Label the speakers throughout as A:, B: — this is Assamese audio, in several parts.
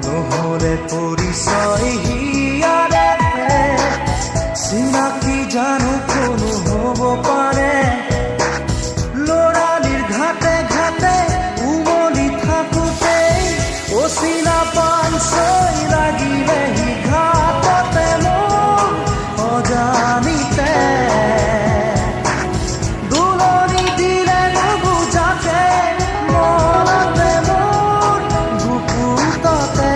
A: নহলে পৰিচয় হিয়াৰে চিনাকি জানো কোনো হ'ব পাৰে লৰালিৰ ঘাটে ঘাটে উমলি থাকোতে অচিনা পাঞ্চই লাগিলে সি ঘাটতে মোৰ অজানিতে দুলনি দিলে নুবুজাকে মনতে মোৰ বুকুততে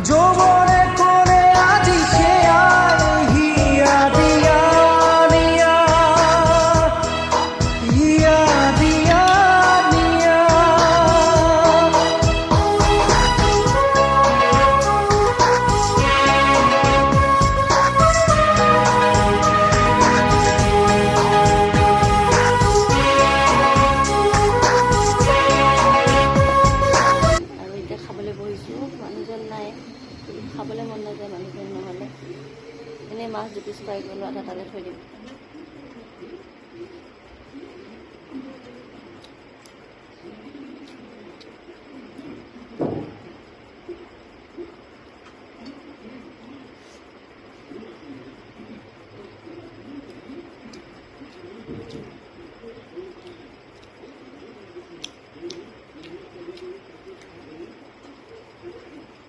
A: যৌৱনে ক'লে আজি সেয়াই হিয়া দিয়া নিয়া হিয়া দিয়া নিয়া
B: আৰু এতিয়া খাবলৈ বহিছোঁ মানুহজন নাই খাবলৈ মন নাযায় মানুহজন নহ'লে এনেই মাছ দুপিচ ফ্ৰাই কৰিলোঁ আধা তাতে থৈ দিম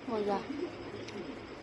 B: মজা